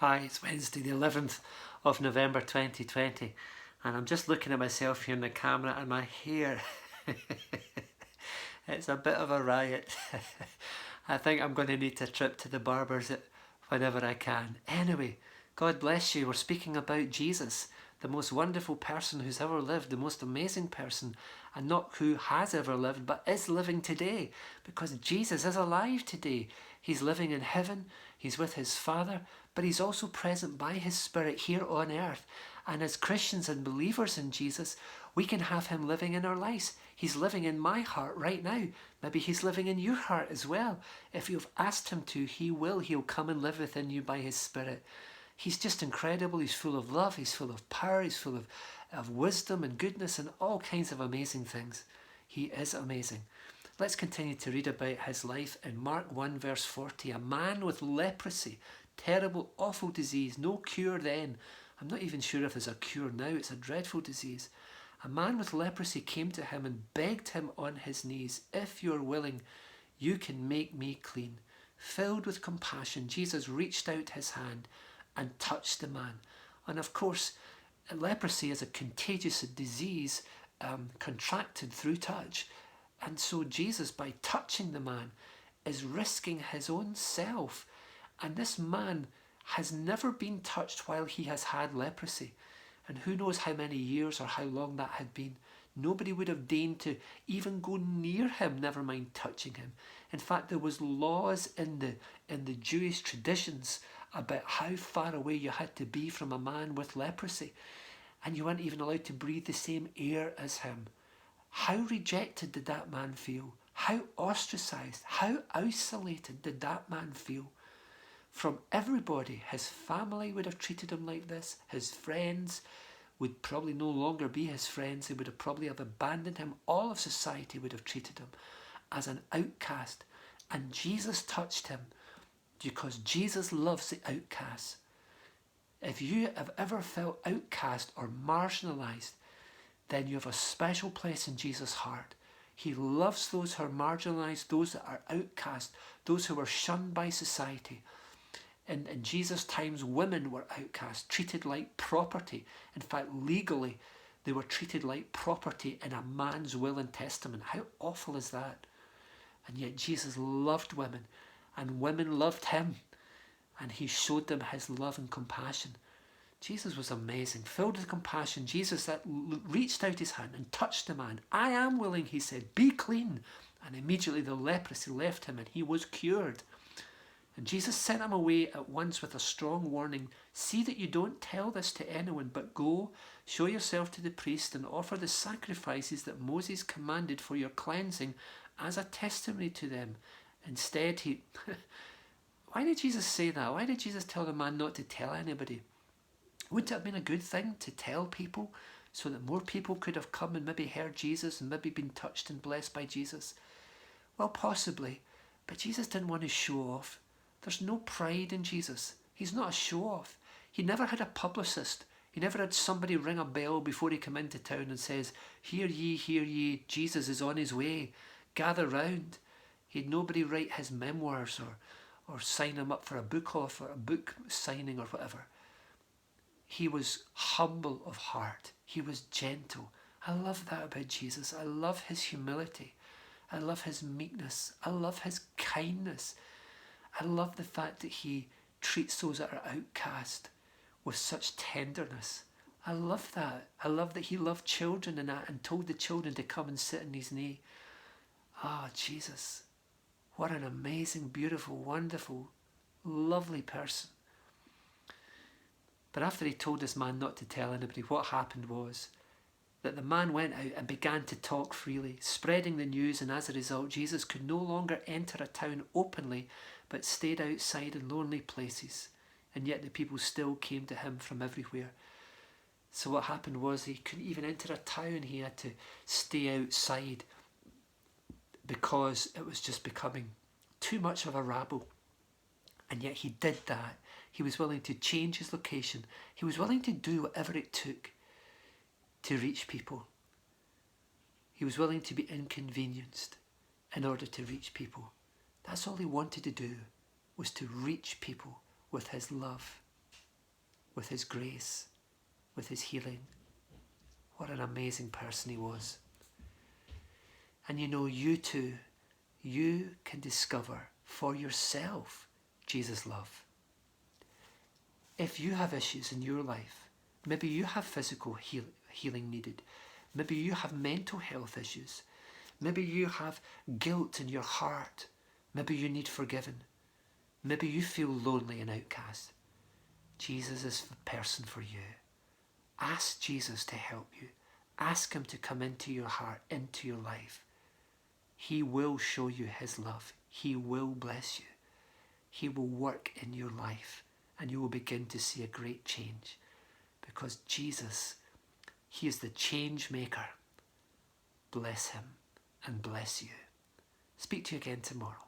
Hi, it's Wednesday the 11th of November 2020 and I'm just looking at myself here in the camera and my hair, it's a bit of a riot. I think I'm going to need a trip to the barber's whenever I can. Anyway, God bless you. We're speaking about Jesus, the most wonderful person who's ever lived, the most amazing person, and not who has ever lived, but is living today, because Jesus is alive today. He's living in heaven, he's with his Father, but he's also present by his Spirit here on earth. And as Christians and believers in Jesus, we can have him living in our lives. He's living in my heart right now. Maybe he's living in your heart as well. If you've asked him to, he will. He'll come and live within you by his Spirit. He's just incredible. He's full of love. He's full of power. He's full of wisdom and goodness and all kinds of amazing things. He is amazing. Let's continue to read about his life in Mark 1 verse 40. A man with leprosy, terrible, awful disease, no cure then. I'm not even sure if there's a cure now. It's a dreadful disease. A man with leprosy came to him and begged him on his knees, "If you're willing, you can make me clean." Filled with compassion, Jesus reached out his hand and touched the man. And of course, leprosy is a contagious disease contracted through touch. And so Jesus, by touching the man, is risking his own self. And this man has never been touched while he has had leprosy. And who knows how many years or how long that had been. Nobody would have deigned to even go near him, never mind touching him. In fact, there was laws in the Jewish traditions about how far away you had to be from a man with leprosy. And you weren't even allowed to breathe the same air as him. How rejected did that man feel? How ostracized, how isolated did that man feel? From everybody. His family would have treated him like this. His friends would probably no longer be his friends. They would have probably have abandoned him. All of society would have treated him as an outcast. And Jesus touched him because Jesus loves the outcasts. If you have ever felt outcast or marginalized, then you have a special place in Jesus' heart. He loves those who are marginalized, those that are outcast, those who were shunned by society. In Jesus' times, women were outcast, treated like property. In fact, legally, they were treated like property in a man's will and testament. How awful is that? And yet Jesus loved women, and women loved him, and he showed them his love and compassion. Jesus was amazing, filled with compassion. Jesus that reached out his hand and touched the man. "I am willing," he said, "be clean." And immediately the leprosy left him and he was cured. And Jesus sent him away at once with a strong warning. "See that you don't tell this to anyone, but go, show yourself to the priest and offer the sacrifices that Moses commanded for your cleansing as a testimony to them." Instead, why did Jesus say that? Why did Jesus tell the man not to tell anybody? Wouldn't it have been a good thing to tell people so that more people could have come and maybe heard Jesus and maybe been touched and blessed by Jesus? Well, possibly, but Jesus didn't want to show off. There's no pride in Jesus. He's not a show-off. He never had a publicist. He never had somebody ring a bell before he came into town and says, hear ye, Jesus is on his way. Gather round." He had nobody write his memoirs or sign him up for a book offer, a book signing or whatever. He was humble of heart. He was gentle. I love that about Jesus. I love his humility. I love his meekness. I love his kindness. I love the fact that he treats those that are outcast with such tenderness. I love that. I love that he loved children and told the children to come and sit on his knee. Ah, Jesus. What an amazing, beautiful, wonderful, lovely person. But after he told this man not to tell anybody, what happened was that the man went out and began to talk freely, spreading the news, and as a result, Jesus could no longer enter a town openly, but stayed outside in lonely places. And yet the people still came to him from everywhere. So what happened was he couldn't even enter a town. He had to stay outside because it was just becoming too much of a rabble. And yet he did that. He was willing to change his location. He was willing to do whatever it took to reach people. He was willing to be inconvenienced in order to reach people. That's all he wanted to do, was to reach people with his love. with his grace, with his healing. What an amazing person he was. And you know, you too, you can discover for yourself Jesus' love. If you have issues in your life, maybe you have physical healing needed, maybe you have mental health issues, maybe you have guilt in your heart, maybe you need forgiven, maybe you feel lonely and outcast, Jesus is the person for you. Ask Jesus to help you. Ask him to come into your heart, into your life. He will show you his love. He will bless you. He will work in your life, and you will begin to see a great change, because Jesus, he is the change maker. Bless him and bless you. Speak to you again tomorrow.